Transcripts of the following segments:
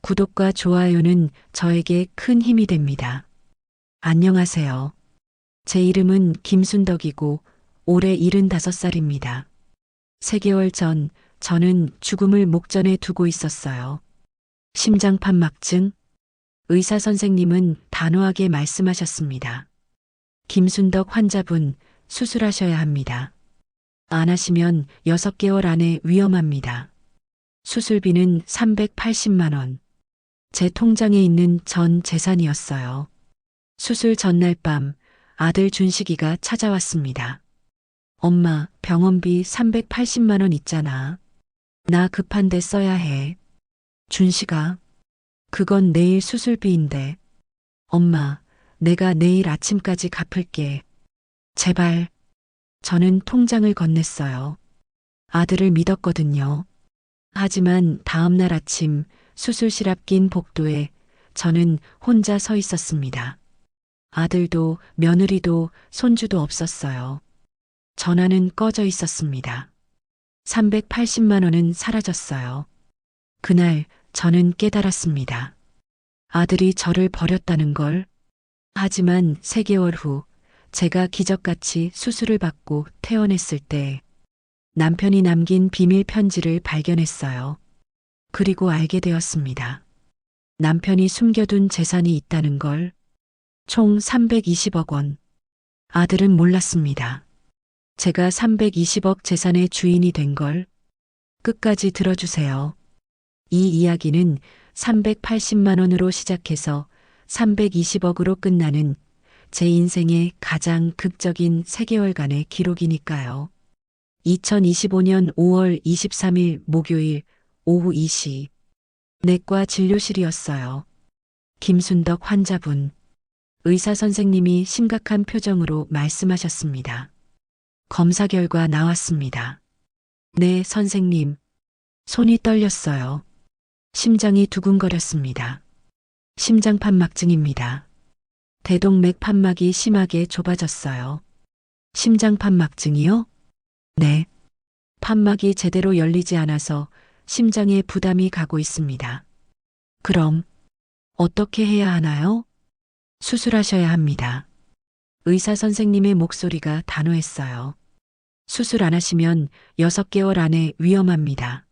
구독과 좋아요는 저에게 큰 힘이 됩니다. 안녕하세요. 제 이름은 김순덕이고 올해 75살입니다. 3개월 전 저는 죽음을 목전에 두고 있었어요. 심장판막증? 의사 선생님은 단호하게 말씀하셨습니다. 김순덕 환자분, 수술하셔야 합니다. 안 하시면 6개월 안에 위험합니다. 수술비는 380만 원. 제 통장에 있는 전 재산이었어요. 수술 전날 밤 아들 준식이가 찾아왔습니다. 엄마, 병원비 380만 원 있잖아. 나 급한데 써야 해. 준식아, 그건 내일 수술비인데. 엄마, 내가 내일 아침까지 갚을게. 제발. 저는 통장을 건넸어요. 아들을 믿었거든요. 하지만 다음날 아침 수술실 앞 긴 복도에 저는 혼자 서 있었습니다. 아들도 며느리도 손주도 없었어요. 전화는 꺼져 있었습니다. 380만 원은 사라졌어요. 그날 저는 깨달았습니다. 아들이 저를 버렸다는 걸. 하지만 3개월 후 제가 기적같이 수술을 받고 퇴원했을 때 남편이 남긴 비밀 편지를 발견했어요. 그리고 알게 되었습니다. 남편이 숨겨둔 재산이 있다는 걸. 총 320억 원. 아들은 몰랐습니다. 제가 320억 재산의 주인이 된 걸. 끝까지 들어주세요. 이 이야기는 380만 원으로 시작해서 320억으로 끝나는 제 인생의 가장 극적인 3개월간의 기록이니까요. 2025년 5월 23일 목요일 오후 2시 내과 진료실이었어요. 김순덕 환자분. 의사 선생님이 심각한 표정으로 말씀하셨습니다. 검사 결과 나왔습니다. 네, 선생님. 손이 떨렸어요. 심장이 두근거렸습니다. 심장판막증입니다. 대동맥 판막이 심하게 좁아졌어요. 심장판막증이요? 네. 판막이 제대로 열리지 않아서 심장에 부담이 가고 있습니다. 그럼 어떻게 해야 하나요? 수술하셔야 합니다. 의사 선생님의 목소리가 단호했어요. 수술 안 하시면 6개월 안에 위험합니다.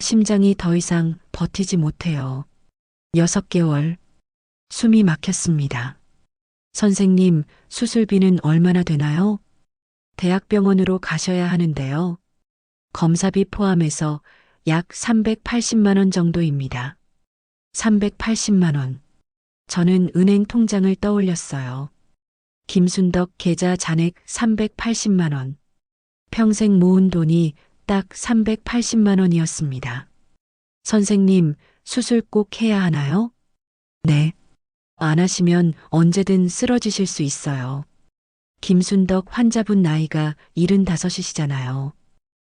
심장이 더 이상 버티지 못해요. 6개월. 숨이 막혔습니다. 선생님, 수술비는 얼마나 되나요? 대학병원으로 가셔야 하는데요. 검사비 포함해서 약 380만 원 정도입니다. 380만 원. 저는 은행 통장을 떠올렸어요. 김순덕 계좌 잔액 380만 원. 평생 모은 돈이 딱 380만 원이었습니다. 선생님, 수술 꼭 해야 하나요? 네. 안 하시면 언제든 쓰러지실 수 있어요. 김순덕 환자분 나이가 75이시잖아요.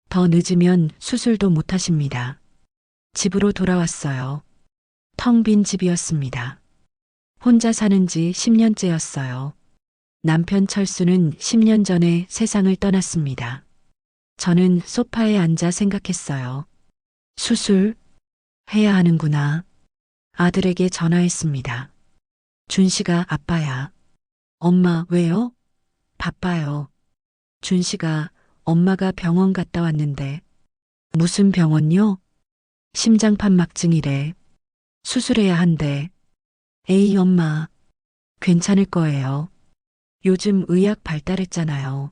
더 늦으면 수술도 못 하십니다. 집으로 돌아왔어요. 텅 빈 집이었습니다. 혼자 사는 지 10년째였어요. 남편 철수는 10년 전에 세상을 떠났습니다. 저는 소파에 앉아 생각했어요. 수술 해야 하는구나. 아들에게 전화했습니다. 준씨가 아빠야. 엄마 왜요? 바빠요. 준씨가 엄마가 병원 갔다 왔는데. 무슨 병원요? 심장판막증이래. 수술해야 한대. 에이 엄마. 괜찮을 거예요. 요즘 의학 발달했잖아요.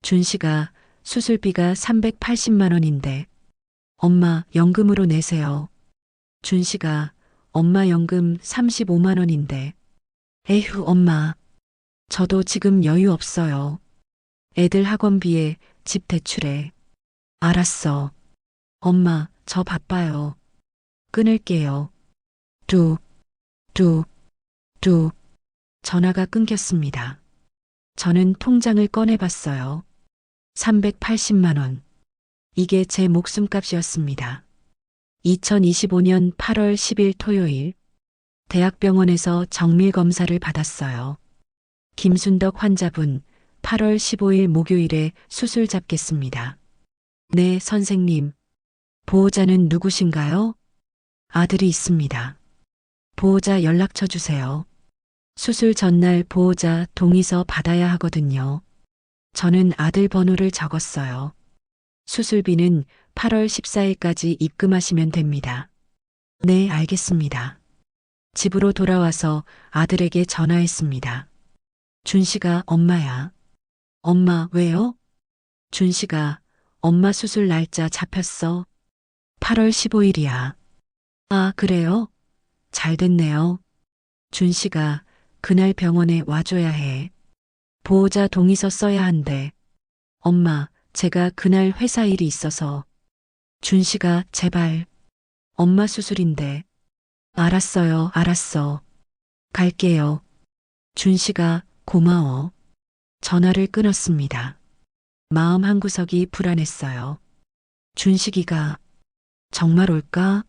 준씨가 수술비가 380만 원인데. 엄마 연금으로 내세요. 준씨가 엄마 연금 35만 원인데. 에휴 엄마. 저도 지금 여유 없어요. 애들 학원비에 집 대출에. 알았어. 엄마, 저 바빠요. 끊을게요. 뚝, 뚝, 뚝. 전화가 끊겼습니다. 저는 통장을 꺼내봤어요. 380만 원. 이게 제 목숨값이었습니다. 2025년 8월 10일 토요일 대학병원에서 정밀검사를 받았어요. 김순덕 환자분 8월 15일 목요일에 수술 잡겠습니다. 네, 선생님. 보호자는 누구신가요? 아들이 있습니다. 보호자 연락처 주세요. 수술 전날 보호자 동의서 받아야 하거든요. 저는 아들 번호를 적었어요. 수술비는 8월 14일까지 입금하시면 됩니다. 네, 알겠습니다. 집으로 돌아와서 아들에게 전화했습니다. 준 씨가 엄마야. 엄마, 왜요? 준 씨가 엄마 수술 날짜 잡혔어. 8월 15일이야. 아, 그래요? 잘 됐네요. 준 씨가 그날 병원에 와줘야 해. 보호자 동의서 써야 한대. 엄마, 제가 그날 회사 일이 있어서. 준 씨가 제발. 엄마 수술인데. 알았어요, 알았어. 갈게요. 준 씨가 고마워. 전화를 끊었습니다. 마음 한구석이 불안했어요. 준식이가 정말 올까?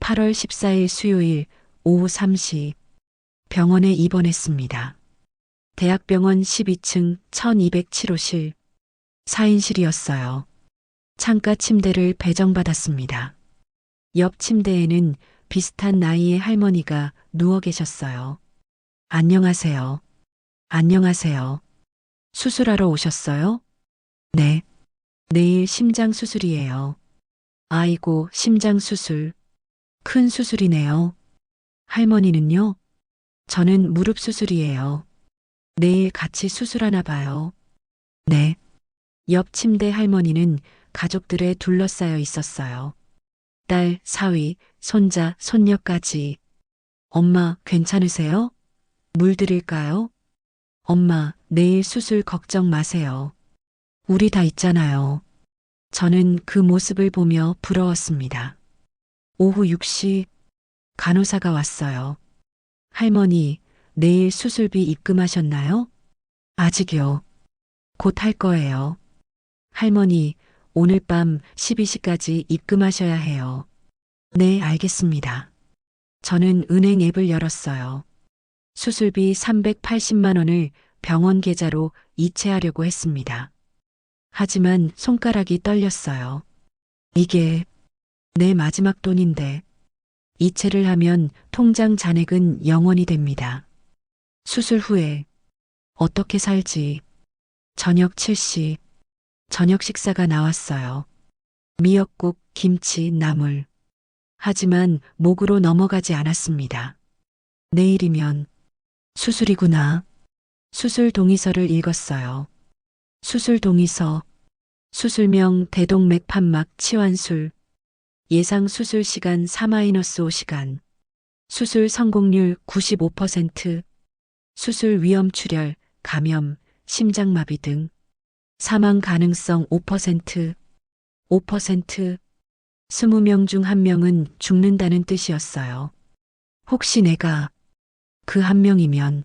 8월 14일 수요일 오후 3시 병원에 입원했습니다. 대학병원 12층 1207호실 4인실이었어요. 창가 침대를 배정받았습니다. 옆 침대에는 비슷한 나이의 할머니가 누워 계셨어요. 안녕하세요. 안녕하세요. 수술하러 오셨어요? 네. 내일 심장 수술이에요. 아이고, 심장 수술. 큰 수술이네요. 할머니는요? 저는 무릎 수술이에요. 내일 같이 수술하나 봐요. 네. 옆 침대 할머니는 가족들에 둘러싸여 있었어요. 딸, 사위, 손자, 손녀까지. 엄마, 괜찮으세요? 물 드릴까요? 엄마, 내일 수술 걱정 마세요. 우리 다 있잖아요. 저는 그 모습을 보며 부러웠습니다. 오후 6시 간호사가 왔어요. 할머니, 내일 수술비 입금하셨나요? 아직요. 곧 할 거예요. 할머니, 오늘 밤 12시까지 입금하셔야 해요. 네, 알겠습니다. 저는 은행 앱을 열었어요. 수술비 380만 원을 병원 계좌로 이체하려고 했습니다. 하지만 손가락이 떨렸어요. 이게 내 마지막 돈인데 이체를 하면 통장 잔액은 0원이 됩니다. 수술 후에 어떻게 살지? 저녁 7시 저녁 식사가 나왔어요. 미역국, 김치, 나물. 하지만 목으로 넘어가지 않았습니다. 내일이면 수술이구나. 수술 동의서를 읽었어요. 수술 동의서. 수술명 대동맥 판막 치환술. 예상 수술 시간 4-5시간. 수술 성공률 95%. 수술 위험 출혈, 감염, 심장마비 등. 사망 가능성 5%. 5%. 20명 중 1명은 죽는다는 뜻이었어요. 혹시 내가 그 1명이면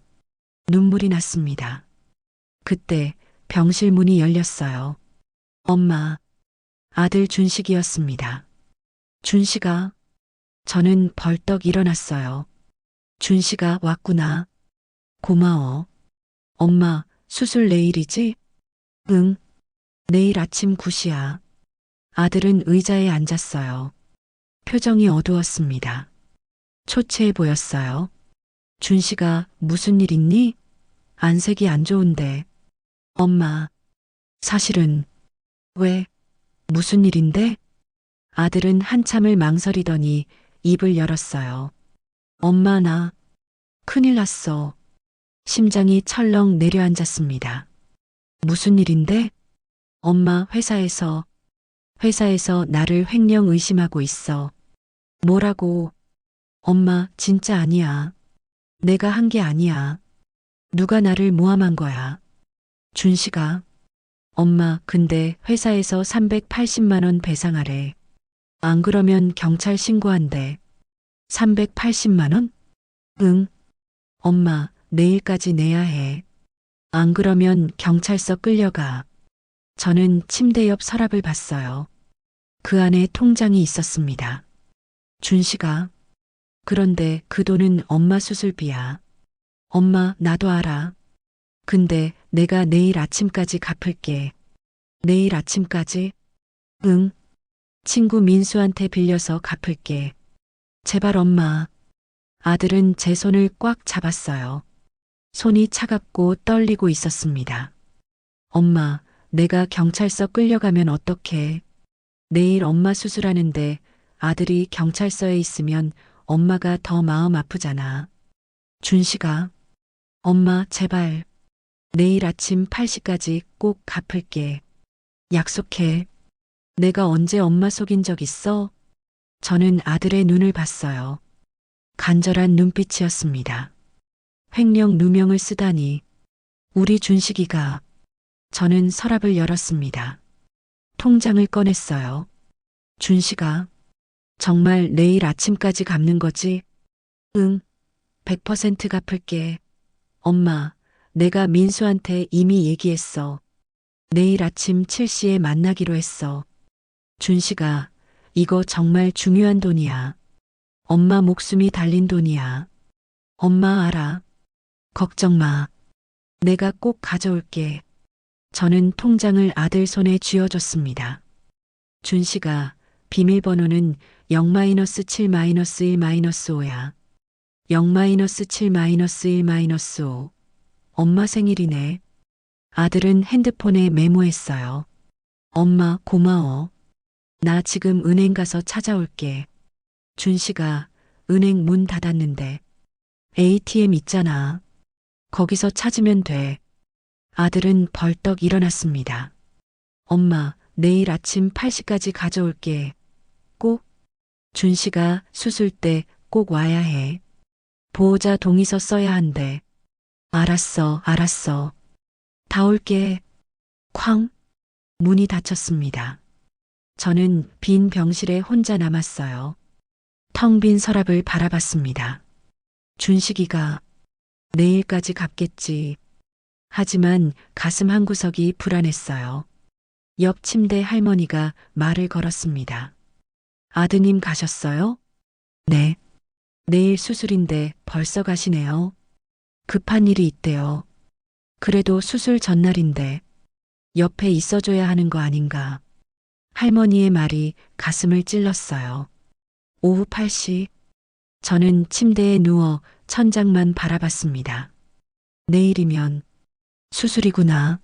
눈물이 났습니다. 그때 병실 문이 열렸어요. 엄마, 아들 준식이었습니다. 준식아, 저는 벌떡 일어났어요. 준식아 왔구나. 고마워. 엄마, 수술 내일이지? 응. 내일 아침 9시야. 아들은 의자에 앉았어요. 표정이 어두웠습니다. 초췌해 보였어요. 준식아, 무슨 일 있니? 안색이 안 좋은데. 엄마, 사실은. 왜? 무슨 일인데? 아들은 한참을 망설이더니 입을 열었어요. 엄마, 나 큰일 났어. 심장이 철렁 내려앉았습니다. 무슨 일인데? 엄마, 회사에서 나를 횡령 의심하고 있어. 뭐라고? 엄마, 진짜 아니야. 내가 한 게 아니야. 누가 나를 모함한 거야. 준식아. 엄마, 근데 회사에서 380만 원 배상하래. 안 그러면 경찰 신고한대. 380만 원? 응. 엄마, 내일까지 내야 해. 안 그러면 경찰서 끌려가. 저는 침대 옆 서랍을 봤어요. 그 안에 통장이 있었습니다. 준식아. 그런데 그 돈은 엄마 수술비야. 엄마, 나도 알아. 근데 내가 내일 아침까지 갚을게. 내일 아침까지? 응. 친구 민수한테 빌려서 갚을게. 제발 엄마. 아들은 제 손을 꽉 잡았어요. 손이 차갑고 떨리고 있었습니다. 엄마, 내가 경찰서 끌려가면 어떡해? 내일 엄마 수술하는데 아들이 경찰서에 있으면 엄마가 더 마음 아프잖아. 준식아, 엄마, 제발. 내일 아침 8시까지 꼭 갚을게. 약속해. 내가 언제 엄마 속인 적 있어? 저는 아들의 눈을 봤어요. 간절한 눈빛이었습니다. 횡령 누명을 쓰다니. 우리 준식이가. 저는 서랍을 열었습니다. 통장을 꺼냈어요. 준식아, 정말 내일 아침까지 갚는 거지? 응, 100% 갚을게. 엄마, 내가 민수한테 이미 얘기했어. 내일 아침 7시에 만나기로 했어. 준식아, 이거 정말 중요한 돈이야. 엄마 목숨이 달린 돈이야. 엄마 알아. 걱정 마. 내가 꼭 가져올게. 저는 통장을 아들 손에 쥐어줬습니다. 준식아, 비밀번호는 0-7-1-1-5야. 0-7-1-5. 엄마 생일이네. 아들은 핸드폰에 메모했어요. 엄마 고마워. 나 지금 은행 가서 찾아올게. 준식아, 은행 문 닫았는데. ATM 있잖아. 거기서 찾으면 돼. 아들은 벌떡 일어났습니다. 엄마, 내일 아침 8시까지 가져올게. 꼭? 준식아, 수술 때 꼭 와야 해. 보호자 동의서 써야 한대. 알았어, 알았어. 다 올게. 쾅! 문이 닫혔습니다. 저는 빈 병실에 혼자 남았어요. 텅 빈 서랍을 바라봤습니다. 준식이가 내일까지 갚겠지. 하지만 가슴 한구석이 불안했어요. 옆 침대 할머니가 말을 걸었습니다. 아드님 가셨어요? 네. 내일 수술인데 벌써 가시네요. 급한 일이 있대요. 그래도 수술 전날인데 옆에 있어줘야 하는 거 아닌가. 할머니의 말이 가슴을 찔렀어요. 오후 8시, 저는 침대에 누워 천장만 바라봤습니다. 내일이면 수술이구나.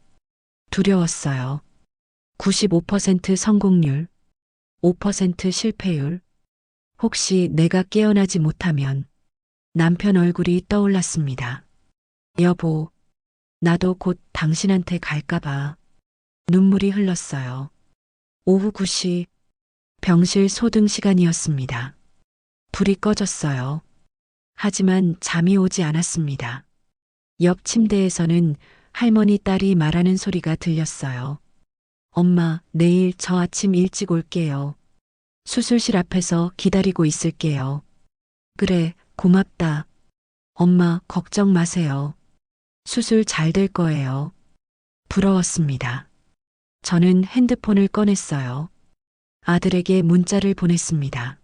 두려웠어요. 95% 성공률, 5% 실패율. 혹시 내가 깨어나지 못하면 남편 얼굴이 떠올랐습니다. 여보, 나도 곧 당신한테 갈까봐. 눈물이 흘렀어요. 오후 9시, 병실 소등 시간이었습니다. 불이 꺼졌어요. 하지만 잠이 오지 않았습니다. 옆 침대에서는 할머니 딸이 말하는 소리가 들렸어요. 엄마, 내일 저 아침 일찍 올게요. 수술실 앞에서 기다리고 있을게요. 그래, 고맙다. 엄마, 걱정 마세요. 수술 잘 될 거예요. 부러웠습니다. 저는 핸드폰을 꺼냈어요. 아들에게 문자를 보냈습니다.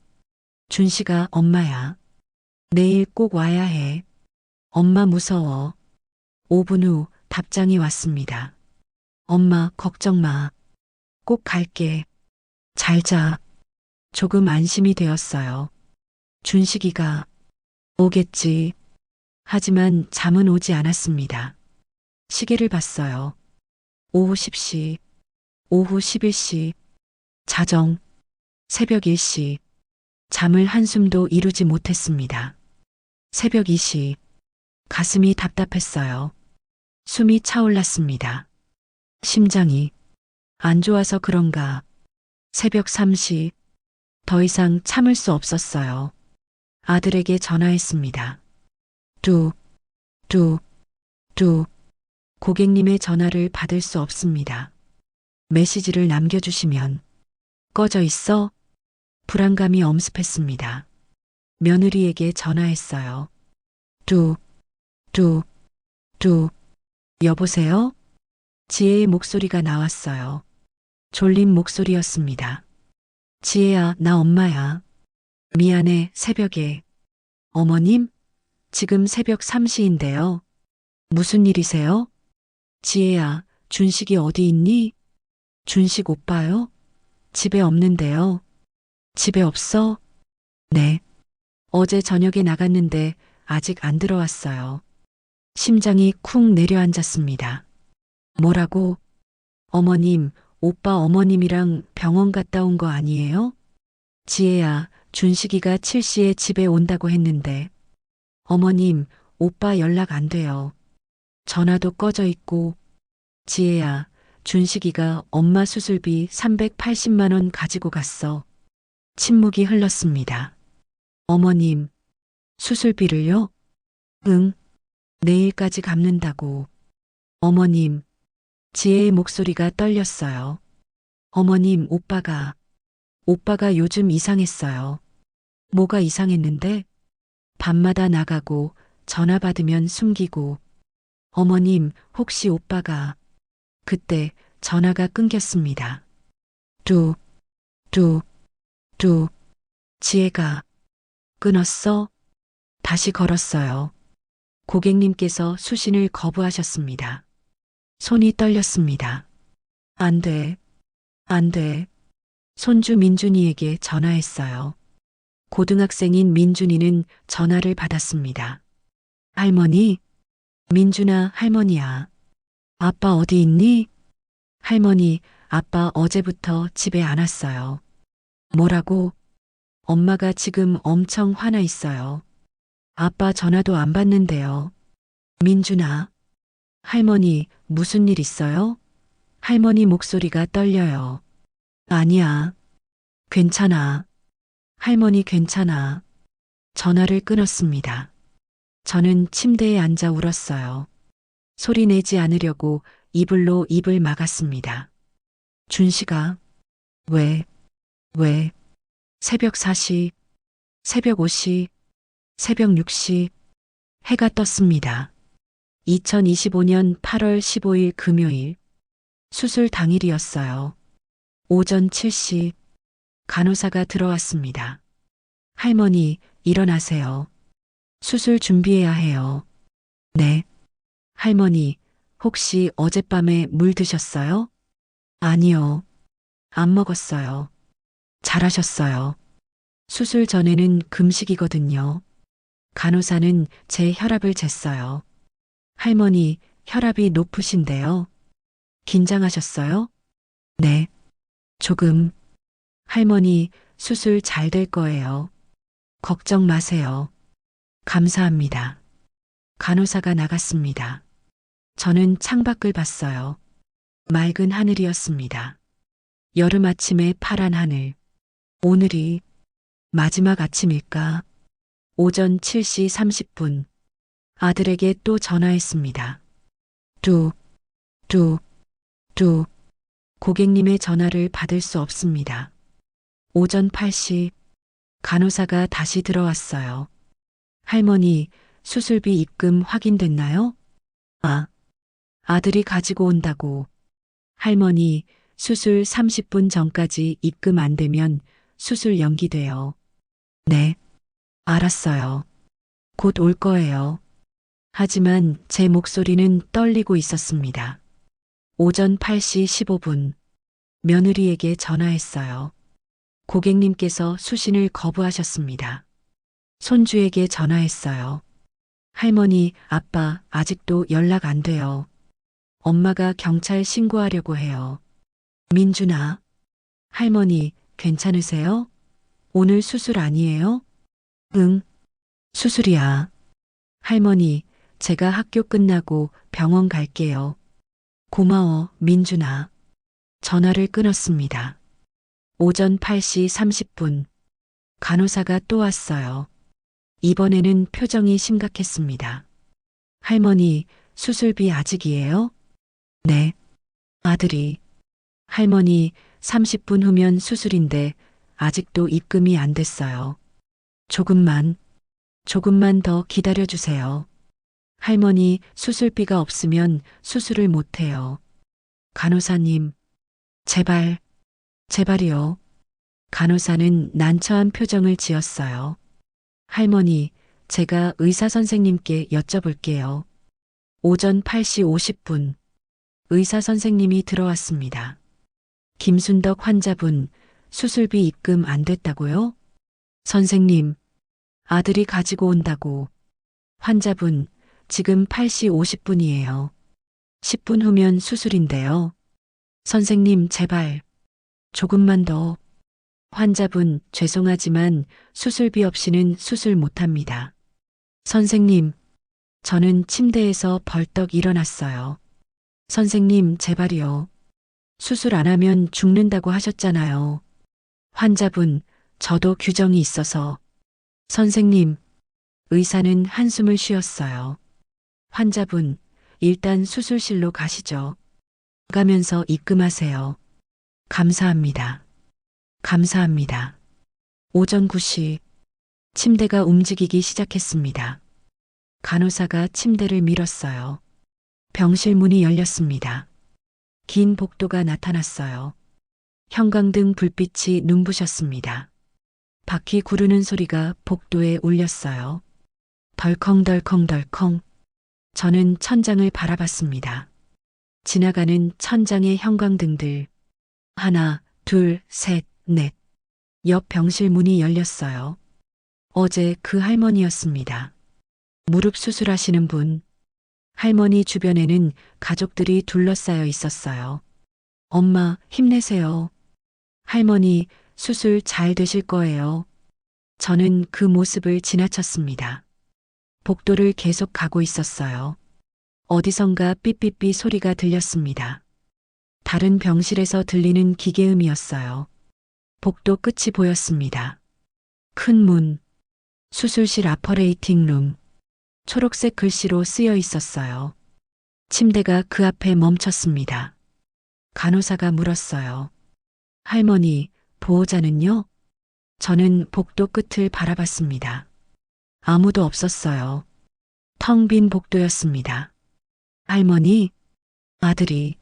준식아, 엄마야. 내일 꼭 와야 해. 엄마 무서워. 5분 후 답장이 왔습니다. 엄마, 걱정 마. 꼭 갈게. 잘 자. 조금 안심이 되었어요. 준식이가 오겠지. 하지만 잠은 오지 않았습니다. 시계를 봤어요. 오후 10시, 오후 11시, 자정, 새벽 1시. 잠을 한숨도 이루지 못했습니다. 새벽 2시, 가슴이 답답했어요. 숨이 차올랐습니다. 심장이 안 좋아서 그런가. 새벽 3시, 더 이상 참을 수 없었어요. 아들에게 전화했습니다. 뚝, 뚝, 뚝. 고객님의 전화를 받을 수 없습니다. 메시지를 남겨주시면. 꺼져 있어? 불안감이 엄습했습니다. 며느리에게 전화했어요. 뚝, 뚝, 뚝. 여보세요? 지혜의 목소리가 나왔어요. 졸린 목소리였습니다. 지혜야, 나 엄마야. 미안해, 새벽에. 어머님? 지금 새벽 3시인데요. 무슨 일이세요? 지혜야, 준식이 어디 있니? 준식 오빠요? 집에 없는데요. 집에 없어? 네. 어제 저녁에 나갔는데 아직 안 들어왔어요. 심장이 쿵 내려앉았습니다. 뭐라고? 어머님, 오빠 어머님이랑 병원 갔다 온 거 아니에요? 지혜야, 준식이가 7시에 집에 온다고 했는데. 어머님, 오빠 연락 안 돼요. 전화도 꺼져 있고. 지혜야, 준식이가 엄마 수술비 380만 원 가지고 갔어. 침묵이 흘렀습니다. 어머님, 수술비를요? 응, 내일까지 갚는다고. 어머님, 지혜의 목소리가 떨렸어요. 어머님, 오빠가 요즘 이상했어요. 뭐가 이상했는데? 밤마다 나가고 전화 받으면 숨기고. 어머님, 혹시 오빠가. 그때 전화가 끊겼습니다. 뚝, 뚝, 뚝. 지혜가 끊었어? 다시 걸었어요. 고객님께서 수신을 거부하셨습니다. 손이 떨렸습니다. 안 돼, 안 돼. 손주 민준이에게 전화했어요. 고등학생인 민준이는 전화를 받았습니다. 할머니? 민준아, 할머니야. 아빠 어디 있니? 할머니, 아빠 어제부터 집에 안 왔어요. 뭐라고? 엄마가 지금 엄청 화나 있어요. 아빠 전화도 안 받는데요. 민준아. 할머니, 무슨 일 있어요? 할머니 목소리가 떨려요. 아니야. 괜찮아. 할머니 괜찮아. 전화를 끊었습니다. 저는 침대에 앉아 울었어요. 소리 내지 않으려고 이불로 입을 막았습니다. 준식아. 왜? 새벽 4시, 새벽 5시, 새벽 6시. 해가 떴습니다. 2025년 8월 15일 금요일. 수술 당일이었어요. 오전 7시. 간호사가 들어왔습니다. 할머니, 일어나세요. 수술 준비해야 해요. 네. 할머니, 혹시 어젯밤에 물 드셨어요? 아니요. 안 먹었어요. 잘하셨어요. 수술 전에는 금식이거든요. 간호사는 제 혈압을 쟀어요. 할머니, 혈압이 높으신데요. 긴장하셨어요? 네. 조금. 할머니, 수술 잘 될 거예요. 걱정 마세요. 감사합니다. 간호사가 나갔습니다. 저는 창밖을 봤어요. 맑은 하늘이었습니다. 여름 아침의 파란 하늘. 오늘이 마지막 아침일까? 오전 7시 30분. 아들에게 또 전화했습니다. 뚝, 뚝, 뚝. 고객님의 전화를 받을 수 없습니다. 오전 8시. 간호사가 다시 들어왔어요. 할머니, 수술비 입금 확인됐나요? 아, 아들이 가지고 온다고. 할머니, 수술 30분 전까지 입금 안 되면 수술 연기돼요. 네, 알았어요. 곧 올 거예요. 하지만 제 목소리는 떨리고 있었습니다. 오전 8시 15분. 며느리에게 전화했어요. 고객님께서 수신을 거부하셨습니다. 손주에게 전화했어요. 할머니, 아빠 아직도 연락 안 돼요. 엄마가 경찰 신고하려고 해요. 민준아. 할머니, 괜찮으세요? 오늘 수술 아니에요? 응, 수술이야. 할머니, 제가 학교 끝나고 병원 갈게요. 고마워, 민준아. 전화를 끊었습니다. 오전 8시 30분. 간호사가 또 왔어요. 이번에는 표정이 심각했습니다. 할머니, 수술비 아직이에요? 네. 아들이. 할머니, 30분 후면 수술인데 아직도 입금이 안 됐어요. 조금만 더 기다려주세요. 할머니, 수술비가 없으면 수술을 못해요. 간호사님, 제발이요. 간호사는 난처한 표정을 지었어요. 할머니, 제가 의사 선생님께 여쭤볼게요. 오전 8시 50분. 의사 선생님이 들어왔습니다. 김순덕 환자분, 수술비 입금 안 됐다고요? 선생님, 아들이 가지고 온다고. 환자분, 지금 8시 50분이에요. 10분 후면 수술인데요. 선생님, 제발. 조금만 더. 환자분, 죄송하지만 수술비 없이는 수술 못합니다. 선생님, 저는 침대에서 벌떡 일어났어요. 선생님, 제발이요. 수술 안 하면 죽는다고 하셨잖아요. 환자분, 저도 규정이 있어서. 선생님, 의사는 한숨을 쉬었어요. 환자분, 일단 수술실로 가시죠. 가면서 입금하세요. 감사합니다. 감사합니다. 오전 9시, 침대가 움직이기 시작했습니다. 간호사가 침대를 밀었어요. 병실 문이 열렸습니다. 긴 복도가 나타났어요. 형광등 불빛이 눈부셨습니다. 바퀴 구르는 소리가 복도에 울렸어요. 덜컹덜컹덜컹. 저는 천장을 바라봤습니다. 지나가는 천장의 형광등들. 하나, 둘, 셋, 넷. 옆 병실 문이 열렸어요. 어제 그 할머니였습니다. 무릎 수술하시는 분. 할머니 주변에는 가족들이 둘러싸여 있었어요. 엄마, 힘내세요. 할머니, 수술 잘 되실 거예요. 저는 그 모습을 지나쳤습니다. 복도를 계속 가고 있었어요. 어디선가 삐삐삐 소리가 들렸습니다. 다른 병실에서 들리는 기계음이었어요. 복도 끝이 보였습니다. 큰 문, 수술실 아퍼레이팅 룸, 초록색 글씨로 쓰여 있었어요. 침대가 그 앞에 멈췄습니다. 간호사가 물었어요. 할머니, 보호자는요? 저는 복도 끝을 바라봤습니다. 아무도 없었어요. 텅 빈 복도였습니다. 할머니, 아들이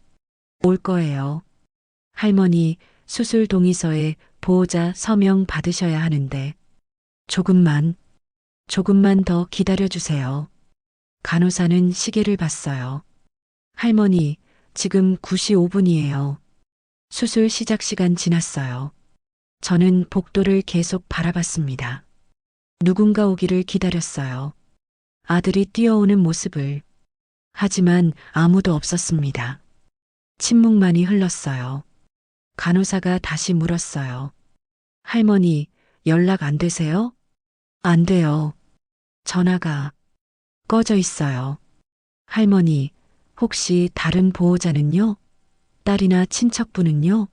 올 거예요. 할머니, 수술 동의서에 보호자 서명 받으셔야 하는데 조금만 더 기다려주세요. 간호사는 시계를 봤어요. 할머니, 지금 9시 5분이에요. 수술 시작 시간 지났어요. 저는 복도를 계속 바라봤습니다. 누군가 오기를 기다렸어요. 아들이 뛰어오는 모습을. 하지만 아무도 없었습니다. 침묵만이 흘렀어요. 간호사가 다시 물었어요. 할머니, 연락 안 되세요? 안 돼요. 전화가 꺼져 있어요. 할머니, 혹시 다른 보호자는요? 딸이나 친척분은요?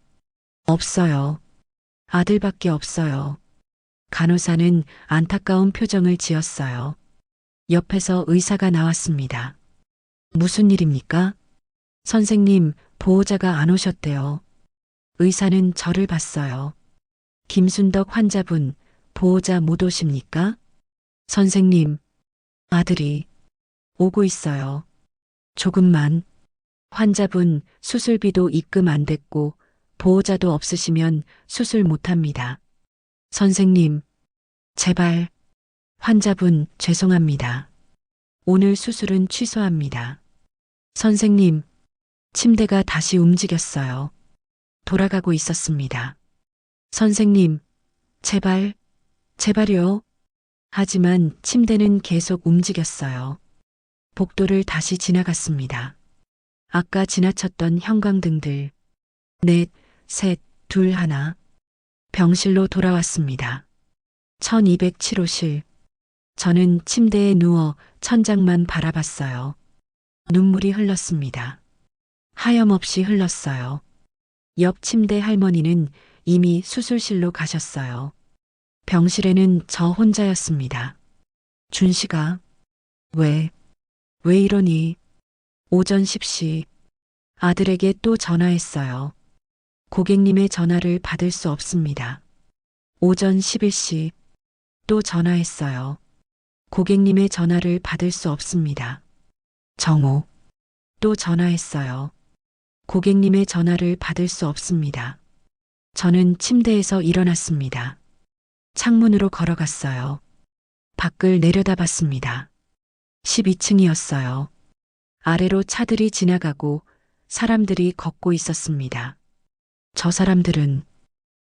없어요. 아들밖에 없어요. 간호사는 안타까운 표정을 지었어요. 옆에서 의사가 나왔습니다. 무슨 일입니까? 선생님, 보호자가 안 오셨대요. 의사는 저를 봤어요. 김순덕 환자분, 보호자 못 오십니까? 선생님, 아들이 오고 있어요. 조금만. 환자분, 수술비도 입금 안 됐고 보호자도 없으시면 수술 못 합니다. 선생님, 제발. 환자분, 죄송합니다. 오늘 수술은 취소합니다. 선생님, 침대가 다시 움직였어요. 돌아가고 있었습니다. 선생님, 제발, 제발요. 하지만 침대는 계속 움직였어요. 복도를 다시 지나갔습니다. 아까 지나쳤던 형광등들. 넷, 셋, 둘, 하나. 병실로 돌아왔습니다. 1207호실. 저는 침대에 누워 천장만 바라봤어요. 눈물이 흘렀습니다. 하염없이 흘렀어요. 옆 침대 할머니는 이미 수술실로 가셨어요. 병실에는 저 혼자였습니다. 준식아, 왜 이러니? 오전 10시. 아들에게 또 전화했어요. 고객님의 전화를 받을 수 없습니다. 오전 11시. 또 전화했어요. 고객님의 전화를 받을 수 없습니다. 정오. 또 전화했어요. 고객님의 전화를 받을 수 없습니다. 저는 침대에서 일어났습니다. 창문으로 걸어갔어요. 밖을 내려다봤습니다. 12층이었어요. 아래로 차들이 지나가고 사람들이 걷고 있었습니다. 저 사람들은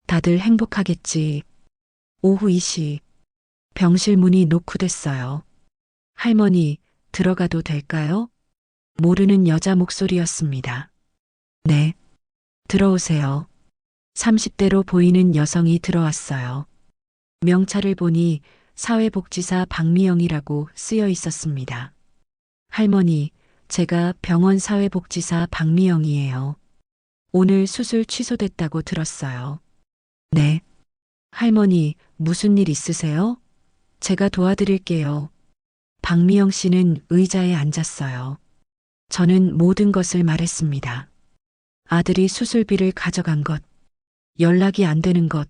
다들 행복하겠지. 오후 2시. 병실 문이 노크됐어요. 할머니, 들어가도 될까요? 모르는 여자 목소리였습니다. 네, 들어오세요. 30대로 보이는 여성이 들어왔어요. 명찰을 보니 사회복지사 박미영이라고 쓰여 있었습니다. 할머니, 제가 병원 사회복지사 박미영이에요. 오늘 수술 취소됐다고 들었어요. 네. 할머니, 무슨 일 있으세요? 제가 도와드릴게요. 박미영 씨는 의자에 앉았어요. 저는 모든 것을 말했습니다. 아들이 수술비를 가져간 것, 연락이 안 되는 것,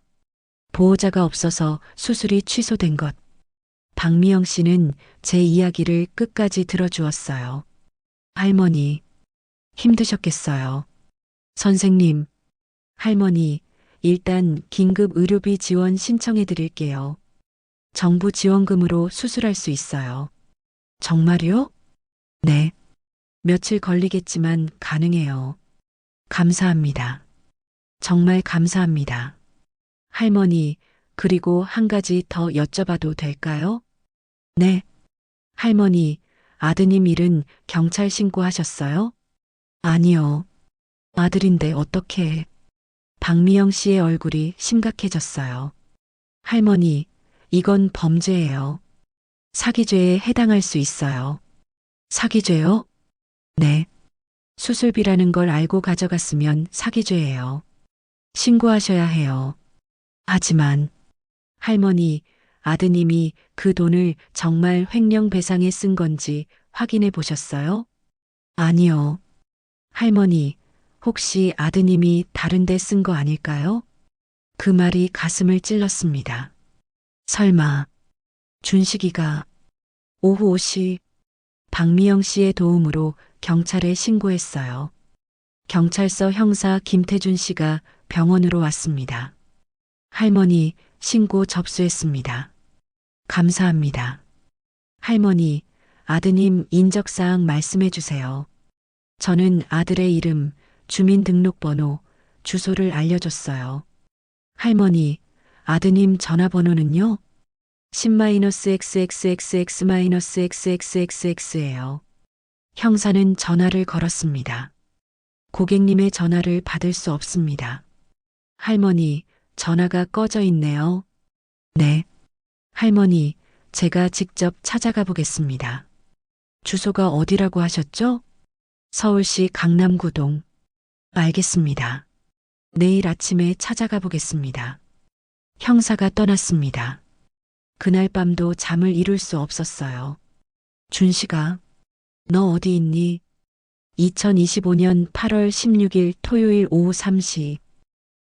보호자가 없어서 수술이 취소된 것. 박미영 씨는 제 이야기를 끝까지 들어주었어요. 할머니, 힘드셨겠어요. 선생님, 할머니, 일단 긴급 의료비 지원 신청해 드릴게요. 정부 지원금으로 수술할 수 있어요. 정말요? 네. 며칠 걸리겠지만 가능해요. 감사합니다. 정말 감사합니다. 할머니, 그리고 한 가지 더 여쭤봐도 될까요? 네. 할머니, 아드님 일은 경찰 신고하셨어요? 아니요. 아들인데 어떻게. 박미영 씨의 얼굴이 심각해졌어요. 할머니, 이건 범죄예요. 사기죄에 해당할 수 있어요. 사기죄요? 네. 수술비라는 걸 알고 가져갔으면 사기죄예요. 신고하셔야 해요. 하지만, 할머니, 아드님이 그 돈을 정말 횡령배상에 쓴 건지 확인해 보셨어요? 아니요. 할머니, 혹시 아드님이 다른 데 쓴 거 아닐까요? 그 말이 가슴을 찔렀습니다. 설마, 준식이가 오후 5시 박미영 씨의 도움으로 경찰에 신고했어요. 경찰서 형사 김태준 씨가 병원으로 왔습니다. 할머니, 신고 접수했습니다. 감사합니다. 할머니, 아드님 인적사항 말씀해 주세요. 저는 아들의 이름, 주민등록번호, 주소를 알려줬어요. 할머니, 아드님 전화번호는요? 10-XXXX-XXXX예요. 형사는 전화를 걸었습니다. 고객님의 전화를 받을 수 없습니다. 할머니, 전화가 꺼져 있네요. 네. 할머니, 제가 직접 찾아가 보겠습니다. 주소가 어디라고 하셨죠? 서울시 강남구동. 알겠습니다. 내일 아침에 찾아가 보겠습니다. 형사가 떠났습니다. 그날 밤도 잠을 이룰 수 없었어요. 준식아, 너 어디 있니? 2025년 8월 16일 토요일 오후 3시.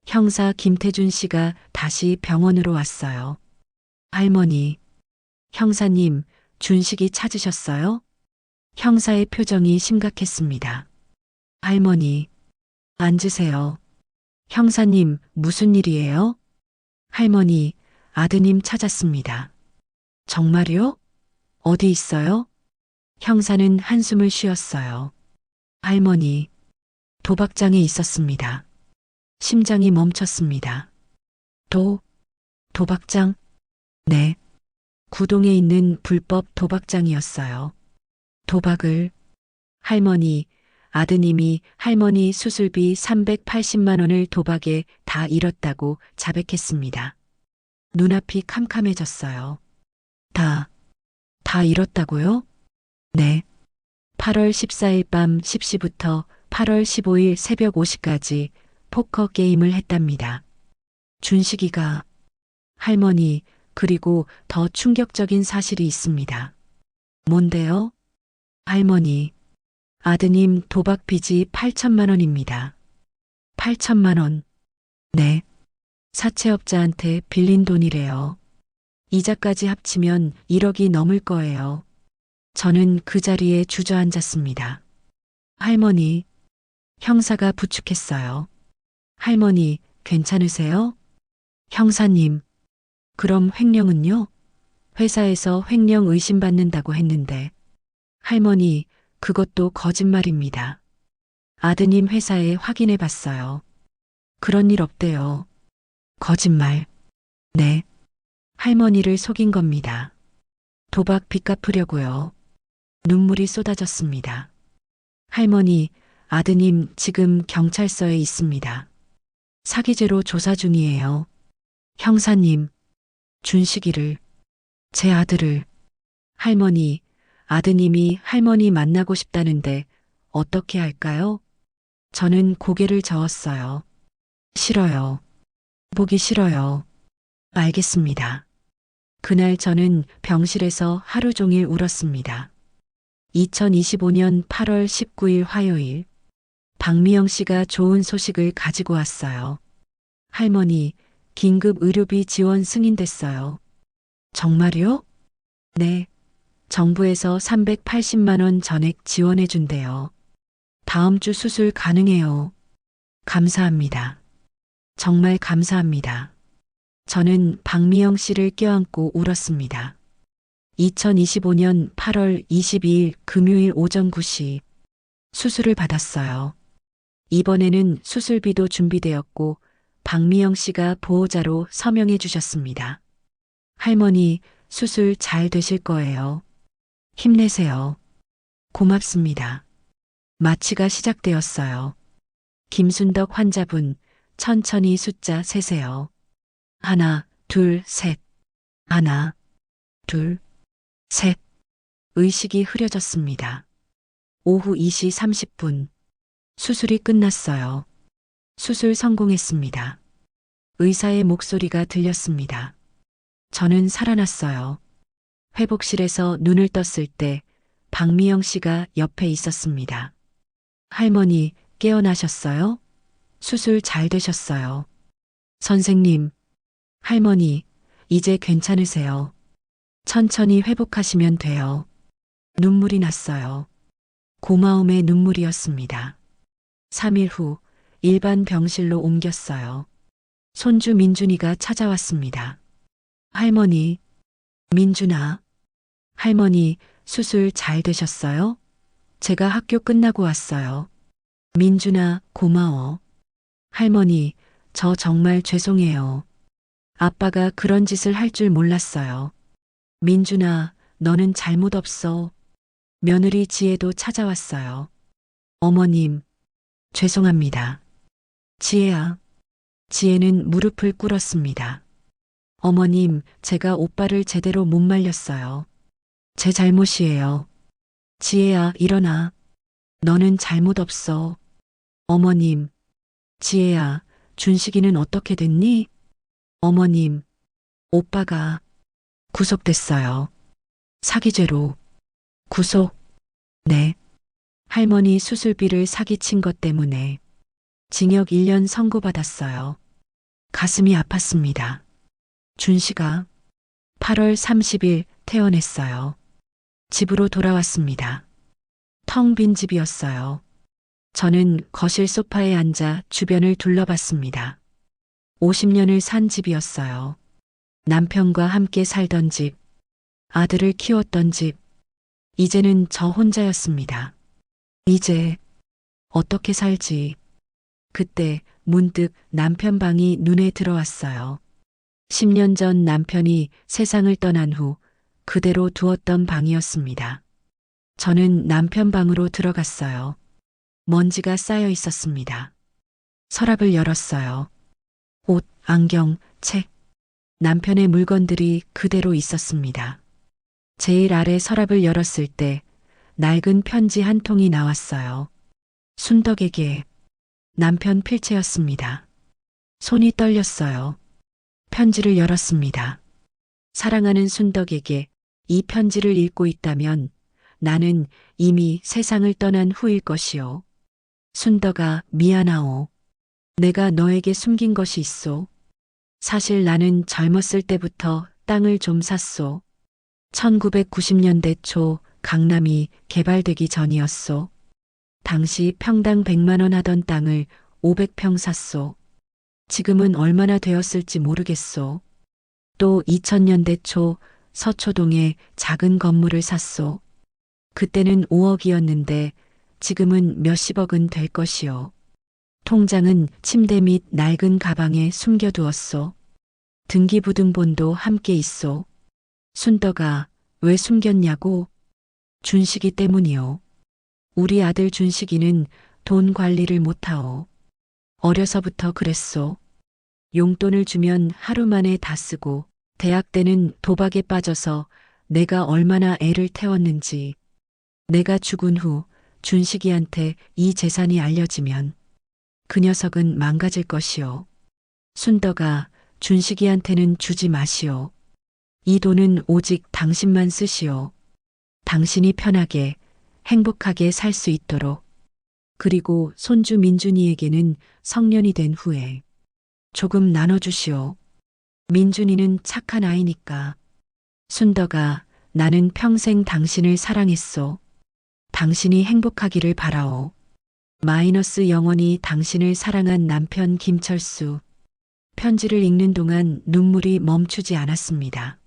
형사 김태준 씨가 다시 병원으로 왔어요. 할머니, 형사님, 준식이 찾으셨어요? 형사의 표정이 심각했습니다. 할머니, 앉으세요. 형사님, 무슨 일이에요? 할머니, 아드님 찾았습니다. 정말요? 어디 있어요? 형사는 한숨을 쉬었어요. 할머니, 도박장에 있었습니다. 심장이 멈췄습니다. 도박장? 네. 구동에 있는 불법 도박장이었어요. 도박을. 할머니, 아드님이 할머니 수술비 380만 원을 도박에 다 잃었다고 자백했습니다. 눈앞이 캄캄해졌어요. 다 잃었다고요? 네. 8월 14일 밤 10시부터 8월 15일 새벽 5시까지 포커 게임을 했답니다. 준식이가. 할머니, 그리고 더 충격적인 사실이 있습니다. 뭔데요? 할머니, 아드님 도박 빚이 8천만 원입니다. 8천만 원. 네. 사채업자한테 빌린 돈이래요. 이자까지 합치면 1억이 넘을 거예요. 저는 그 자리에 주저앉았습니다. 할머니, 형사가 부축했어요. 할머니, 괜찮으세요? 형사님, 그럼 횡령은요? 회사에서 횡령 의심받는다고 했는데. 할머니, 그것도 거짓말입니다. 아드님 회사에 확인해 봤어요. 그런 일 없대요. 거짓말. 네. 할머니를 속인 겁니다. 도박 빚 갚으려고요. 눈물이 쏟아졌습니다. 할머니, 아드님 지금 경찰서에 있습니다. 사기죄로 조사 중이에요. 형사님, 준식이를, 제 아들을. 할머니, 아드님이 할머니 만나고 싶다는데 어떻게 할까요? 저는 고개를 저었어요. 싫어요. 보기 싫어요. 알겠습니다. 그날 저는 병실에서 하루 종일 울었습니다. 2025년 8월 19일 화요일, 박미영 씨가 좋은 소식을 가지고 왔어요. 할머니, 긴급 의료비 지원 승인됐어요. 정말요? 네. 정부에서 380만 원 전액 지원해 준대요. 다음 주 수술 가능해요. 감사합니다. 정말 감사합니다. 저는 박미영 씨를 껴안고 울었습니다. 2025년 8월 22일 금요일 오전 9시 수술을 받았어요. 이번에는 수술비도 준비되었고 박미영 씨가 보호자로 서명해 주셨습니다. 할머니, 수술 잘 되실 거예요. 힘내세요. 고맙습니다. 마취가 시작되었어요. 김순덕 환자분, 천천히 숫자 세세요. 하나, 둘, 셋. 하나, 둘, 셋. 의식이 흐려졌습니다. 오후 2시 30분. 수술이 끝났어요. 수술 성공했습니다. 의사의 목소리가 들렸습니다. 저는 살아났어요. 회복실에서 눈을 떴을 때 박미영 씨가 옆에 있었습니다. 할머니, 깨어나셨어요? 수술 잘 되셨어요. 선생님, 할머니, 이제 괜찮으세요. 천천히 회복하시면 돼요. 눈물이 났어요. 고마움의 눈물이었습니다. 3일 후 일반 병실로 옮겼어요. 손주 민준이가 찾아왔습니다. 할머니, 민준아. 할머니, 수술 잘 되셨어요? 제가 학교 끝나고 왔어요. 민준아, 고마워. 할머니, 저 정말 죄송해요. 아빠가 그런 짓을 할 줄 몰랐어요. 민준아, 너는 잘못 없어. 며느리 지혜도 찾아왔어요. 어머님, 죄송합니다. 지혜야. 지혜는 무릎을 꿇었습니다. 어머님, 제가 오빠를 제대로 못 말렸어요. 제 잘못이에요. 지혜야, 일어나. 너는 잘못 없어. 어머님, 지혜야, 준식이는 어떻게 됐니? 어머님, 오빠가 구속됐어요. 사기죄로. 구속? 네. 할머니 수술비를 사기친 것 때문에 징역 1년 선고받았어요. 가슴이 아팠습니다. 준식아, 8월 30일 퇴원했어요. 집으로 돌아왔습니다. 텅 빈 집이었어요. 저는 거실 소파에 앉아 주변을 둘러봤습니다. 50년을 산 집이었어요. 남편과 함께 살던 집, 아들을 키웠던 집, 이제는 저 혼자였습니다. 이제 어떻게 살지? 그때 문득 남편 방이 눈에 들어왔어요. 10년 전 남편이 세상을 떠난 후 그대로 두었던 방이었습니다. 저는 남편 방으로 들어갔어요. 먼지가 쌓여 있었습니다. 서랍을 열었어요. 옷, 안경, 책. 남편의 물건들이 그대로 있었습니다. 제일 아래 서랍을 열었을 때 낡은 편지 한 통이 나왔어요. 순덕에게. 남편 필체였습니다. 손이 떨렸어요. 편지를 열었습니다. 사랑하는 순덕에게 이 편지를 읽고 있다면 나는 이미 세상을 떠난 후일 것이요. 순덕아, 미안하오. 내가 너에게 숨긴 것이 있소. 사실 나는 젊었을 때부터 땅을 좀 샀소. 1990년대 초 강남이 개발되기 전이었소. 당시 평당 100만 원 하던 땅을 500평 샀소. 지금은 얼마나 되었을지 모르겠소. 또 2000년대 초 서초동에 작은 건물을 샀소. 그때는 5억이었는데 지금은 몇십억은 될 것이요. 통장은 침대 및 낡은 가방에 숨겨두었소. 등기부등본도 함께 있소. 순덕아, 왜 숨겼냐고? 준식이 때문이요. 우리 아들 준식이는 돈 관리를 못하오. 어려서부터 그랬소. 용돈을 주면 하루 만에 다 쓰고 대학 때는 도박에 빠져서 내가 얼마나 애를 태웠는지. 내가 죽은 후 준식이한테 이 재산이 알려지면 그 녀석은 망가질 것이오. 순덕아, 준식이한테는 주지 마시오. 이 돈은 오직 당신만 쓰시오. 당신이 편하게 행복하게 살 수 있도록. 그리고 손주 민준이에게는 성년이 된 후에 조금 나눠주시오. 민준이는 착한 아이니까. 순덕아, 나는 평생 당신을 사랑했소. 당신이 행복하기를 바라오. 마이너스 영원히 당신을 사랑한 남편 김철수. 편지를 읽는 동안 눈물이 멈추지 않았습니다.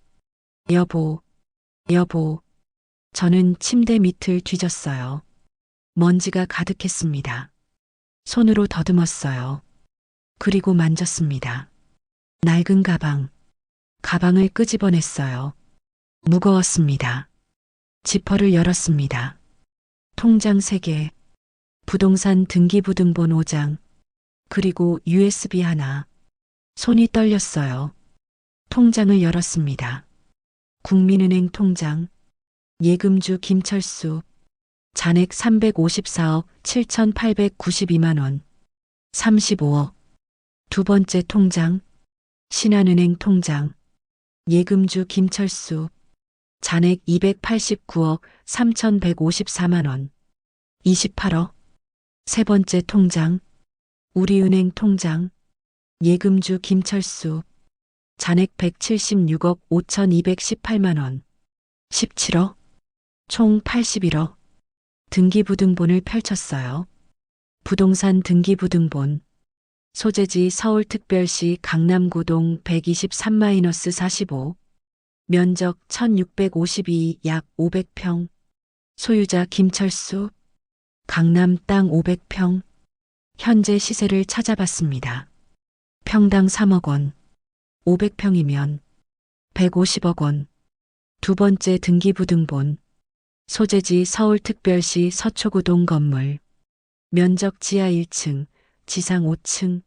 여보, 여보. 저는 침대 밑을 뒤졌어요. 먼지가 가득했습니다. 손으로 더듬었어요. 그리고 만졌습니다. 낡은 가방. 가방을 끄집어냈어요. 무거웠습니다. 지퍼를 열었습니다. 통장 3개, 부동산 등기부등본 5장, 그리고 USB 하나. 손이 떨렸어요. 통장을 열었습니다. 국민은행 통장, 예금주 김철수, 잔액 354억 7,892만 원, 35억. 두 번째 통장, 신한은행 통장, 예금주 김철수, 잔액 289억 3,154만 원, 28억. 세 번째 통장, 우리은행 통장, 예금주 김철수, 잔액 176억 5,218만 원, 17억. 총 81억. 등기부등본을 펼쳤어요. 부동산 등기부등본. 소재지 서울특별시 강남구동 123-45. 면적 1652 약 500평. 소유자 김철수. 강남 땅 500평. 현재 시세를 찾아봤습니다. 평당 3억 원. 500평이면 150억 원. 두 번째 등기부등본. 소재지 서울특별시 서초구동 건물. 면적 지하 1층, 지상 5층.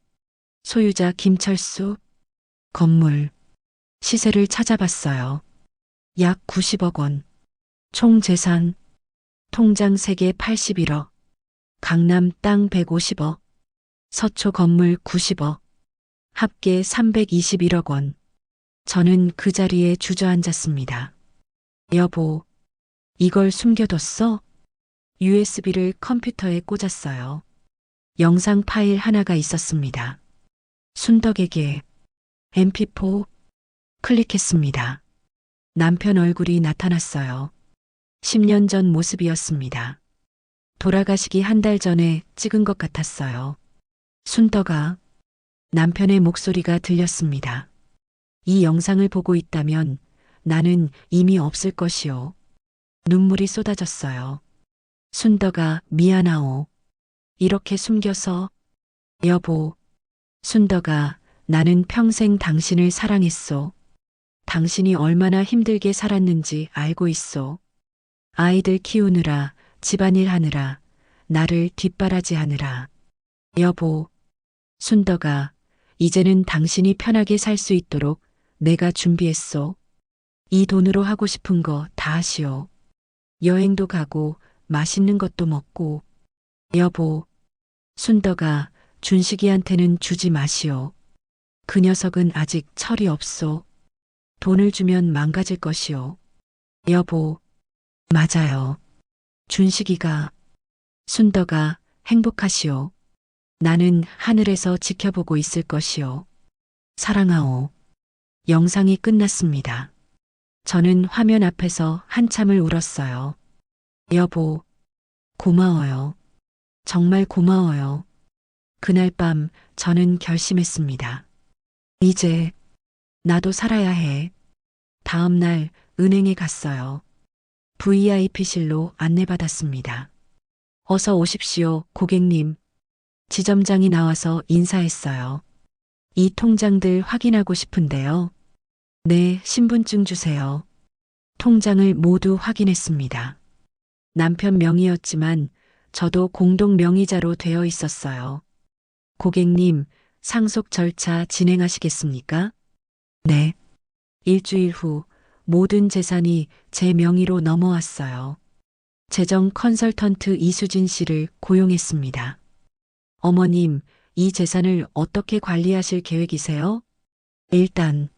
소유자 김철수. 건물. 시세를 찾아봤어요. 약 90억 원. 총 재산. 통장 3개 81억. 강남 땅 150억. 서초 건물 90억. 합계 321억 원. 저는 그 자리에 주저앉았습니다. 여보, 이걸 숨겨뒀어? USB를 컴퓨터에 꽂았어요. 영상 파일 하나가 있었습니다. 순덕에게 MP4. 클릭했습니다. 남편 얼굴이 나타났어요. 10년 전 모습이었습니다. 돌아가시기 한 달 전에 찍은 것 같았어요. 순덕아. 남편의 목소리가 들렸습니다. 이 영상을 보고 있다면 나는 이미 없을 것이오. 눈물이 쏟아졌어요. 순덕아, 미안하오. 이렇게 숨겨서. 여보. 순덕아, 나는 평생 당신을 사랑했소. 당신이 얼마나 힘들게 살았는지 알고 있소. 아이들 키우느라, 집안일 하느라, 나를 뒷바라지하느라. 여보. 순덕아, 이제는 당신이 편하게 살 수 있도록 내가 준비했소. 이 돈으로 하고 싶은 거 다 하시오. 여행도 가고 맛있는 것도 먹고. 여보. 순덕아, 준식이한테는 주지 마시오. 그 녀석은 아직 철이 없소. 돈을 주면 망가질 것이오. 여보. 맞아요. 준식이가. 순덕아, 행복하시오. 나는 하늘에서 지켜보고 있을 것이오. 사랑하오. 영상이 끝났습니다. 저는 화면 앞에서 한참을 울었어요. 여보, 고마워요. 정말 고마워요. 그날 밤 저는 결심했습니다. 이제 나도 살아야 해. 다음 날 은행에 갔어요. VIP실로 안내받았습니다. 어서 오십시오, 고객님. 지점장이 나와서 인사했어요. 이 통장들 확인하고 싶은데요. 네, 신분증 주세요. 통장을 모두 확인했습니다. 남편 명의였지만 저도 공동 명의자로 되어 있었어요. 고객님, 상속 절차 진행하시겠습니까? 네. 일주일 후 모든 재산이 제 명의로 넘어왔어요. 재정 컨설턴트 이수진 씨를 고용했습니다. 어머님, 이 재산을 어떻게 관리하실 계획이세요? 일단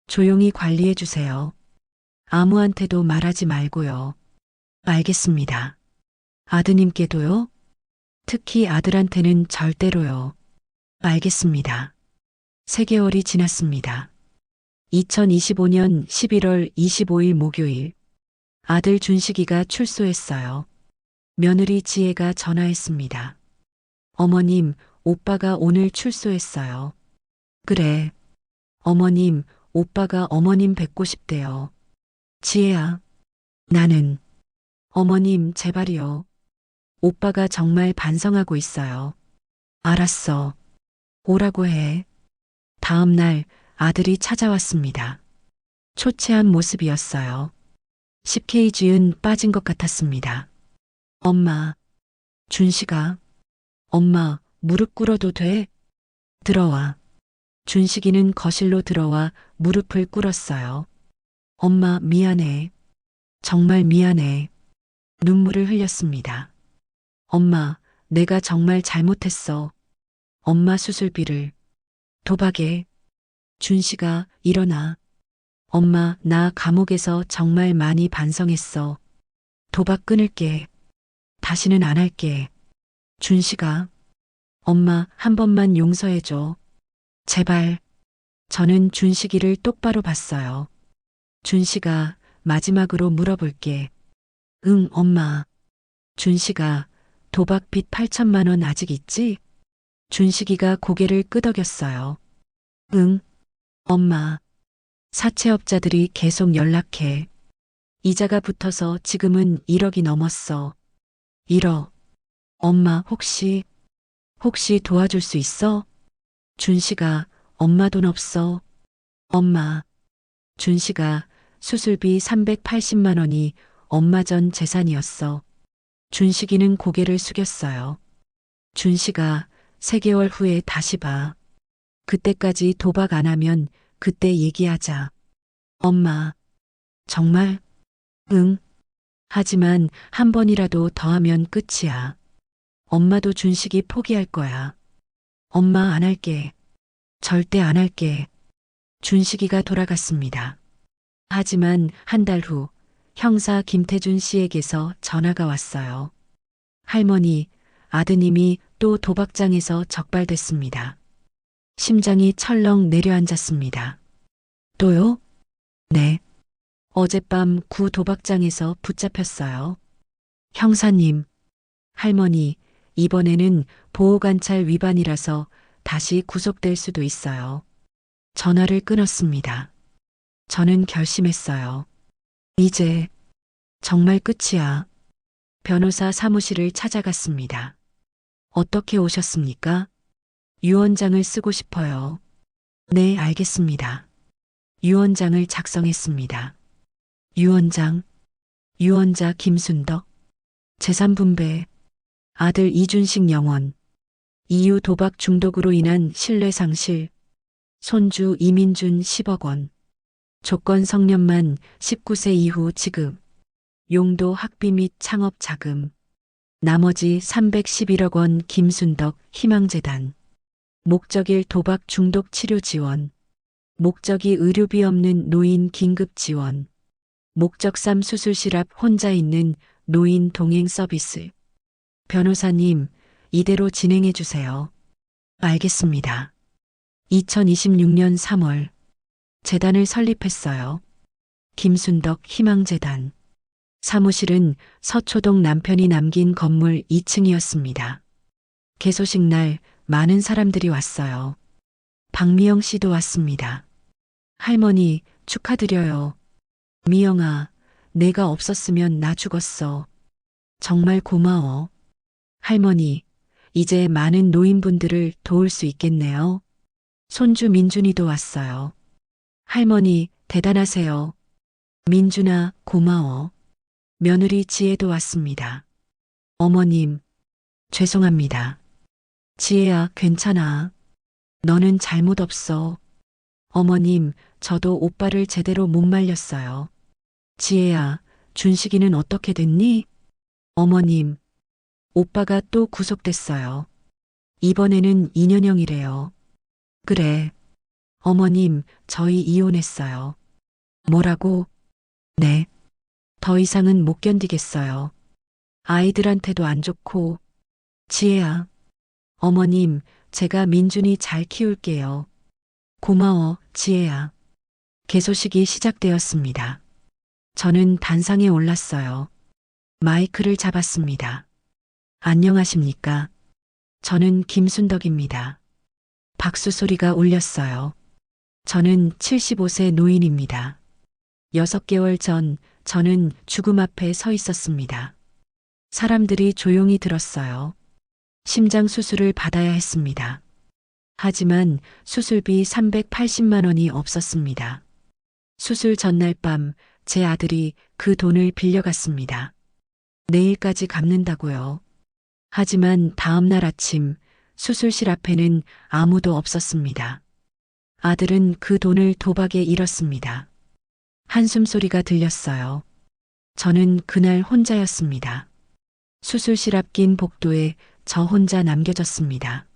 조용히 관리해 주세요. 아무한테도 말하지 말고요. 알겠습니다. 아드님께도요? 특히 아들한테는 절대로요. 알겠습니다. 3개월이 지났습니다. 2025년 11월 25일 목요일, 아들 준식이가 출소했어요. 며느리 지혜가 전화했습니다. 어머님, 오빠가 오늘 출소했어요. 그래. 어머님, 오빠가 어머님 뵙고 싶대요. 지혜야, 나는. 어머님, 제발이요. 오빠가 정말 반성하고 있어요. 알았어. 오라고 해. 다음 날 아들이 찾아왔습니다. 초췌한 모습이었어요. 10kg은 빠진 것 같았습니다. 엄마, 준식아. 엄마, 무릎 꿇어도 돼? 들어와. 준식이는 거실로 들어와 무릎을 꿇었어요. 엄마, 미안해. 정말 미안해. 눈물을 흘렸습니다. 엄마, 내가 정말 잘못했어. 엄마 수술비를. 도박에. 준식아, 일어나. 엄마, 나 감옥에서 정말 많이 반성했어. 도박 끊을게. 다시는 안 할게. 준식아. 엄마, 한 번만 용서해줘. 제발. 저는 준식이를 똑바로 봤어요. 준식아, 마지막으로 물어볼게. 응, 엄마. 준식아, 도박 빚 8천만 원 아직 있지? 준식이가 고개를 끄덕였어요. 응, 엄마. 사채업자들이 계속 연락해. 이자가 붙어서 지금은 1억이 넘었어. 1억. 엄마, 혹시 도와줄 수 있어? 준식아, 엄마 돈 없어. 엄마. 준식아, 수술비 380만 원이 엄마 전 재산이었어. 준식이는 고개를 숙였어요. 준식아, 3개월 후에 다시 봐. 그때까지 도박 안 하면 그때 얘기하자. 엄마. 정말? 응. 하지만 한 번이라도 더 하면 끝이야. 엄마도 준식이 포기할 거야. 엄마 안 할게. 절대 안 할게. 준식이가 돌아갔습니다. 하지만 한 달 후 형사 김태준 씨에게서 전화가 왔어요. 할머니, 아드님이 또 도박장에서 적발됐습니다. 심장이 철렁 내려앉았습니다. 또요? 네. 어젯밤 구 도박장에서 붙잡혔어요. 형사님, 할머니, 이번에는 보호관찰 위반이라서 다시 구속될 수도 있어요. 전화를 끊었습니다. 저는 결심했어요. 이제 정말 끝이야. 변호사 사무실을 찾아갔습니다. 어떻게 오셨습니까? 유언장을 쓰고 싶어요. 네, 알겠습니다. 유언장을 작성했습니다. 유언장, 유언자 김순덕, 재산분배, 아들 이준식 영원, 이유 도박 중독으로 인한 신뢰상실, 손주 이민준 10억 원, 조건 성년만 19세 이후 지급, 용도 학비 및 창업 자금, 나머지 311억 원 김순덕 희망재단, 목적일 도박 중독 치료 지원, 목적이 의료비 없는 노인 긴급 지원, 목적 3 수술실 앞 혼자 있는 노인 동행 서비스. 변호사님, 이대로 진행해 주세요. 알겠습니다. 2026년 3월, 재단을 설립했어요. 김순덕 희망재단. 사무실은 서초동 남편이 남긴 건물 2층이었습니다. 개소식 날 많은 사람들이 왔어요. 박미영 씨도 왔습니다. 할머니, 축하드려요. 미영아, 내가 없었으면 나 죽었어. 정말 고마워. 할머니, 이제 많은 노인분들을 도울 수 있겠네요. 손주 민준이도 왔어요. 할머니, 대단하세요. 민준아, 고마워. 며느리 지혜도 왔습니다. 어머님, 죄송합니다. 지혜야, 괜찮아. 너는 잘못 없어. 어머님, 저도 오빠를 제대로 못 말렸어요. 지혜야, 준식이는 어떻게 됐니? 어머님, 오빠가 또 구속됐어요. 이번에는 2년형이래요. 그래. 어머님, 저희 이혼했어요. 뭐라고? 네. 더 이상은 못 견디겠어요. 아이들한테도 안 좋고. 지혜야. 어머님, 제가 민준이 잘 키울게요. 고마워, 지혜야. 개소식이 시작되었습니다. 저는 단상에 올랐어요. 마이크를 잡았습니다. 안녕하십니까? 저는 김순덕입니다. 박수 소리가 울렸어요. 저는 75세 노인입니다. 6개월 전 저는 죽음 앞에 서 있었습니다. 사람들이 조용히 들었어요. 심장 수술을 받아야 했습니다. 하지만 수술비 380만 원이 없었습니다. 수술 전날 밤 제 아들이 그 돈을 빌려갔습니다. 내일까지 갚는다고요. 하지만 다음 날 아침 수술실 앞에는 아무도 없었습니다. 아들은 그 돈을 도박에 잃었습니다. 한숨 소리가 들렸어요. 저는 그날 혼자였습니다. 수술실 앞 긴 복도에 저 혼자 남겨졌습니다.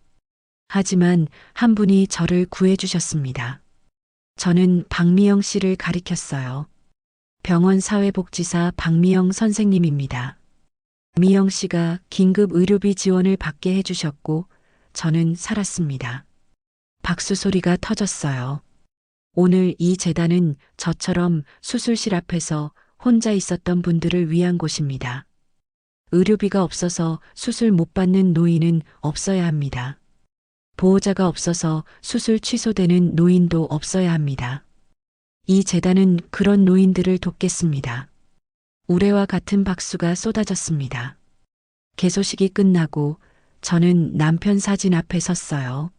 하지만 한 분이 저를 구해주셨습니다. 저는 박미영 씨를 가리켰어요. 병원 사회복지사 박미영 선생님입니다. 미영 씨가 긴급 의료비 지원을 받게 해주셨고 저는 살았습니다. 박수 소리가 터졌어요. 오늘 이 재단은 저처럼 수술실 앞에서 혼자 있었던 분들을 위한 곳입니다. 의료비가 없어서 수술 못 받는 노인은 없어야 합니다. 보호자가 없어서 수술 취소되는 노인도 없어야 합니다. 이 재단은 그런 노인들을 돕겠습니다. 우레와 같은 박수가 쏟아졌습니다. 개소식이 끝나고 저는 남편 사진 앞에 섰어요.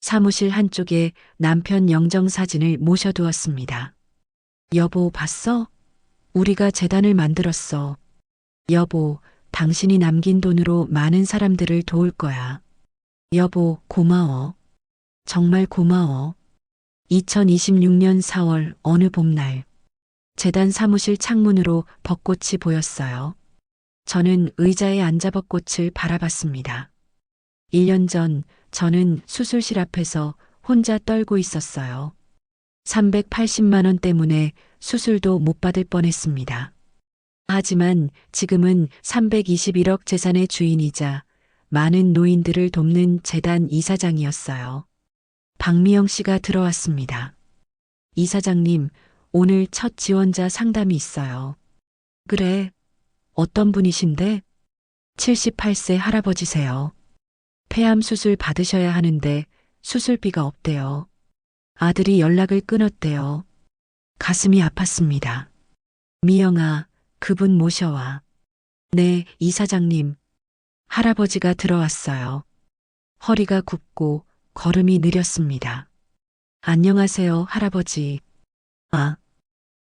사무실 한쪽에 남편 영정 사진을 모셔두었습니다. 여보, 봤어? 우리가 재단을 만들었어. 여보, 당신이 남긴 돈으로 많은 사람들을 도울 거야. 여보, 고마워. 정말 고마워. 2026년 4월 어느 봄날, 재단 사무실 창문으로 벚꽃이 보였어요. 저는 의자에 앉아 벚꽃을 바라봤습니다. 1년 전 저는 수술실 앞에서 혼자 떨고 있었어요. 380만 원 때문에 수술도 못 받을 뻔했습니다. 하지만 지금은 321억 재산의 주인이자 많은 노인들을 돕는 재단 이사장이었어요. 박미영 씨가 들어왔습니다. 이사장님, 오늘 첫 지원자 상담이 있어요. 그래, 어떤 분이신데? 78세 할아버지세요. 폐암 수술 받으셔야 하는데 수술비가 없대요. 아들이 연락을 끊었대요. 가슴이 아팠습니다. 미영아, 그분 모셔와. 네, 이사장님. 할아버지가 들어왔어요. 허리가 굽고 걸음이 느렸습니다. 안녕하세요, 할아버지. 아,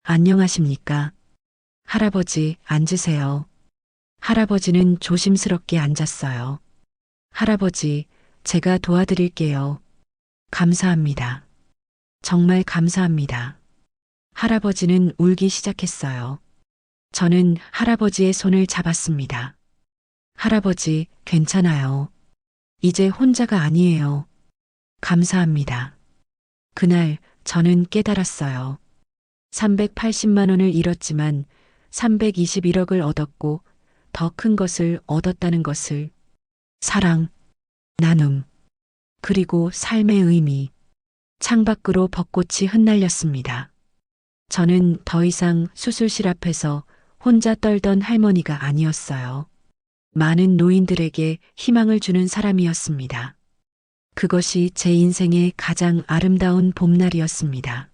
안녕하십니까. 할아버지, 앉으세요. 할아버지는 조심스럽게 앉았어요. 할아버지, 제가 도와드릴게요. 감사합니다. 정말 감사합니다. 할아버지는 울기 시작했어요. 저는 할아버지의 손을 잡았습니다. 할아버지, 괜찮아요. 이제 혼자가 아니에요. 감사합니다. 그날 저는 깨달았어요. 380만 원을 잃었지만 321억을 얻었고 더 큰 것을 얻었다는 것을. 사랑, 나눔, 그리고 삶의 의미. 창밖으로 벚꽃이 흩날렸습니다. 저는 더 이상 수술실 앞에서 혼자 떨던 할머니가 아니었어요. 많은 노인들에게 희망을 주는 사람이었습니다. 그것이 제 인생의 가장 아름다운 봄날이었습니다.